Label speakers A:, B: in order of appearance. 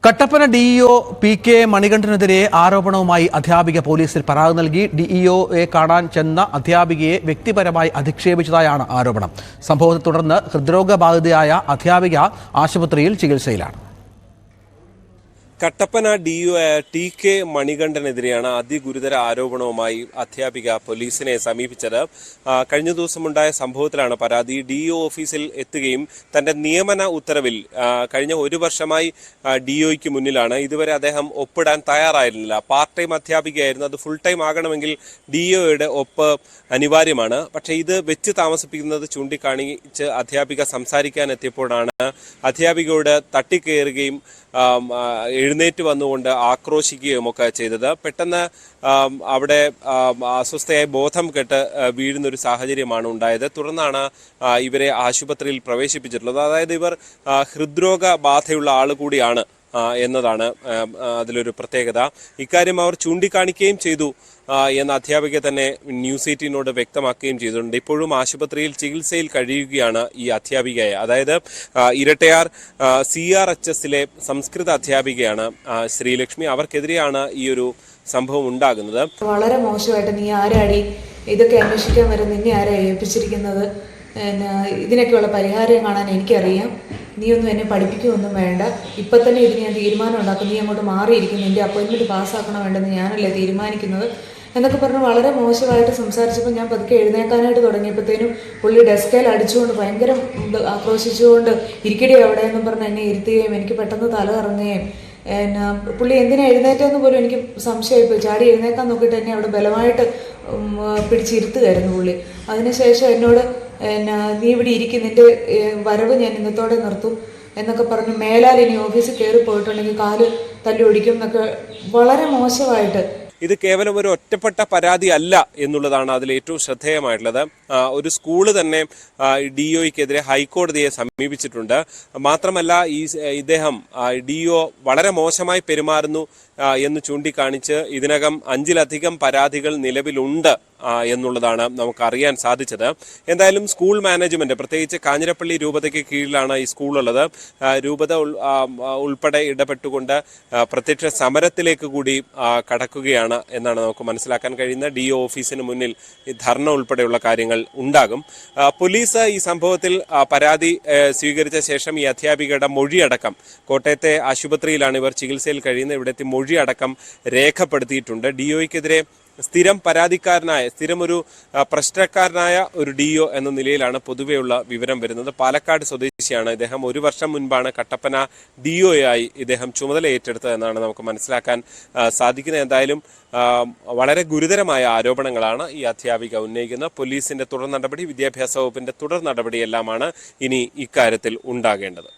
A: Kattappana DEO P K. മണികണ്ഠനെതിരെ ആരോപണവുമായി അധ്യാപിക പോലീസിൽ പരാതി നൽകി. ഡിഇഒയെ കാണാൻ ചെന്ന അധ്യാപികയെ വ്യക്തിപരമായി അധിക്ഷേപിച്ചതായാണ് ആരോപണം. സംഭവത്തെ തുടർന്ന് ഹൃദ്രോഗബാധിതയായ അധ്യാപിക ആശുപത്രിയിൽ ചികിത്സയിലാണ്.
B: Kattappana DEO T K. മണികണ്ഠനെതിരെയാണ് അതിഗുരുതര ആരോപണവുമായി അധ്യാപിക പോലീസിനെ സമീപിച്ചത്. കഴിഞ്ഞ ദിവസമുണ്ടായ സംഭവത്തിലാണ് പരാതി. ഡിഇഒ ഓഫീസിൽ എത്തുകയും തന്റെ നിയമന ഉത്തരവിൽ കഴിഞ്ഞ ഒരു വർഷമായി ഡിഇഒയ്ക്ക് മുന്നിലാണ്. ഇതുവരെ അദ്ദേഹം ഒപ്പിടാൻ തയ്യാറായിരുന്നില്ല. പാർട്ട് ടൈം അധ്യാപികയായിരുന്നു. അത് ഫുൾ ടൈം ആകണമെങ്കിൽ ഡിഇഒയുടെ ഒപ്പ് അനിവാര്യമാണ്. പക്ഷേ ഇത് വെച്ച് താമസിപ്പിക്കുന്നത് ചൂണ്ടിക്കാണിച്ച് അധ്യാപിക സംസാരിക്കാൻ എത്തിയപ്പോഴാണ് അധ്യാപികയോട് തട്ടിക്കയറുകയും എഴുന്നേറ്റ് വന്നുകൊണ്ട് ആക്രോശിക്കുകയും ഒക്കെ ചെയ്തത്. പെട്ടെന്ന് അവിടെ അസ്വസ്ഥയായി ബോധം കെട്ട് വീഴുന്നൊരു സാഹചര്യമാണ് ഉണ്ടായത്. തുടർന്നാണ് ഇവരെ ആശുപത്രിയിൽ പ്രവേശിപ്പിച്ചിട്ടുള്ളത്. അതായത് ഇവർ ഹൃദ്രോഗ ബാധയുള്ള ആൾ കൂടിയാണ് എന്നതാണ് അതിലൊരു പ്രത്യേകത. ഇക്കാര്യം അവർ ചൂണ്ടിക്കാണിക്കുകയും ചെയ്തു എന്ന അധ്യാപിക തന്നെ ന്യൂസ് 18നോട് വ്യക്തമാക്കുകയും ചെയ്തിട്ടുണ്ട്. ഇപ്പോഴും ആശുപത്രിയിൽ ചികിത്സയിൽ കഴിയുകയാണ് ഈ അധ്യാപികയെ. അതായത് ഇരട്ടയാർ CRHSലെ സംസ്കൃത അധ്യാപികയാണ് ശ്രീലക്ഷ്മി. അവർക്കെതിരെയാണ് ഈ ഒരു സംഭവം ഉണ്ടാകുന്നത്.
C: വളരെ മോശമായിട്ട് നീ ആരാടി ഇതൊക്കെ അന്വേഷിക്കാൻ വരെ നിന്നെ ആരാ ഏൽപ്പിച്ചിരിക്കുന്നത്? ഇതിനൊക്കെയുള്ള പരിഹാരം കാണാൻ എനിക്കറിയാം. നീ ഒന്നും എന്നെ പഠിപ്പിക്കുകയൊന്നും വേണ്ട. ഇപ്പം തന്നെ ഇതിന് ഞാൻ തീരുമാനം ഉണ്ടാക്കും. നീ അങ്ങോട്ട് മാറിയിരിക്കും. നിൻ്റെ അപ്പോയിൻമെൻറ്റ് പാസ്സാക്കണം വേണ്ടെന്ന് ഞാനല്ലേ തീരുമാനിക്കുന്നത് എന്നൊക്കെ പറഞ്ഞ് വളരെ മോശമായിട്ട് സംസാരിച്ചപ്പോൾ ഞാൻ പതുക്കെ എഴുന്നേക്കാനായിട്ട് തുടങ്ങിയപ്പോഴത്തേനും പുള്ളി ഡെസ്കയിൽ അടിച്ചുകൊണ്ട് ഭയങ്കര ആക്രോശിച്ചുകൊണ്ട് ഇരിക്കടി അവിടെ എന്നും പറഞ്ഞ് എന്നെ ഇരുത്തുകയും എനിക്ക് പെട്ടെന്ന് തല കറങ്ങുകയും പുള്ളി എന്തിനാ എഴുന്നേറ്റെന്ന് പോലും എനിക്ക് സംശയമായി. ചാടി എഴുന്നേക്കാൻ നോക്കിയിട്ട് എന്നെ അവിടെ ബലമായിട്ട് പിടിച്ചിരുത്തുകയായിരുന്നു പുള്ളി. അതിനുശേഷം എന്നോട് നീ ഇവിടെ ഇരിക്കും, നിൻ്റെ വരവ് ഞാൻ ഇന്നത്തോടെ നിർത്തും എന്നൊക്കെ പറഞ്ഞ് മേലാൽ ഇനി ഓഫീസിൽ കയറി പോയിട്ടുണ്ടെങ്കിൽ കാല് തല്ലി ഒടിക്കും എന്നൊക്കെ വളരെ മോശമായിട്ട്.
B: ഇത് കേവലം ഒരു ഒറ്റപ്പെട്ട പരാതി അല്ല എന്നുള്ളതാണ് അതിൽ ഏറ്റവും ശ്രദ്ധേയമായിട്ടുള്ളത്. ഒരു സ്കൂള് തന്നെ ഡിഇഒയ്ക്കെതിരെ ഹൈക്കോടതിയെ സമീപിച്ചിട്ടുണ്ട്. മാത്രമല്ല ഇദ്ദേഹം ഡിഇഒ വളരെ മോശമായി പെരുമാറുന്നു എന്ന് ചൂണ്ടിക്കാണിച്ച് ഇതിനകം 5ലധികം പരാതികൾ നിലവിലുണ്ട് എന്നുള്ളതാണ് നമുക്കറിയാൻ സാധിച്ചത്. എന്തായാലും സ്കൂൾ മാനേജ്മെന്റ്, പ്രത്യേകിച്ച് കാഞ്ഞിരപ്പള്ളി രൂപതയ്ക്ക് കീഴിലാണ് ഈ സ്കൂളുള്ളത്. രൂപത ഉൾപ്പെടെ ഇടപെട്ടുകൊണ്ട് പ്രത്യക്ഷ സമരത്തിലേക്ക് കൂടി കടക്കുകയാണ് എന്നാണ് നമുക്ക് മനസ്സിലാക്കാൻ കഴിയുന്നത്. ഡിഇഒ ഓഫീസിന് മുന്നിൽ ധർണ ഉൾപ്പെടെയുള്ള കാര്യങ്ങൾ ഉണ്ടാകും. പോലീസ് ഈ സംഭവത്തിൽ പരാതി സ്വീകരിച്ച ശേഷം ഈ അധ്യാപികയുടെ മൊഴിയടക്കം, കോട്ടയത്തെ ആശുപത്രിയിലാണ് ഇവർ ചികിത്സയിൽ കഴിയുന്നത്, ഇവിടുത്തെ മൊഴിയടക്കം രേഖപ്പെടുത്തിയിട്ടുണ്ട്. ഡിഇഒയ്ക്കെതിരെ സ്ഥിരം ഒരു പ്രശ്നക്കാരനായ ഒരു ഡിഇഒ എന്ന നിലയിലാണ് പൊതുവെയുള്ള വിവരം വരുന്നത്. പാലക്കാട് സ്വദേശിയാണ് ഇദ്ദേഹം. ഒരു വർഷം മുൻപാണ് കട്ടപ്പന ഡിഇഒയായി ഇദ്ദേഹം ചുമതല ഏറ്റെടുത്തത് എന്നാണ് നമുക്ക് മനസ്സിലാക്കാൻ സാധിക്കുന്നത്. എന്തായാലും വളരെ ഗുരുതരമായ ആരോപണങ്ങളാണ് ഈ അധ്യാപിക ഉന്നയിക്കുന്നത്. പോലീസിന്റെ തുടർ നടപടി, വിദ്യാഭ്യാസ വകുപ്പിന്റെ തുടർ നടപടിയെല്ലാമാണ് ഇനി ഇക്കാര്യത്തിൽ ഉണ്ടാകേണ്ടത്.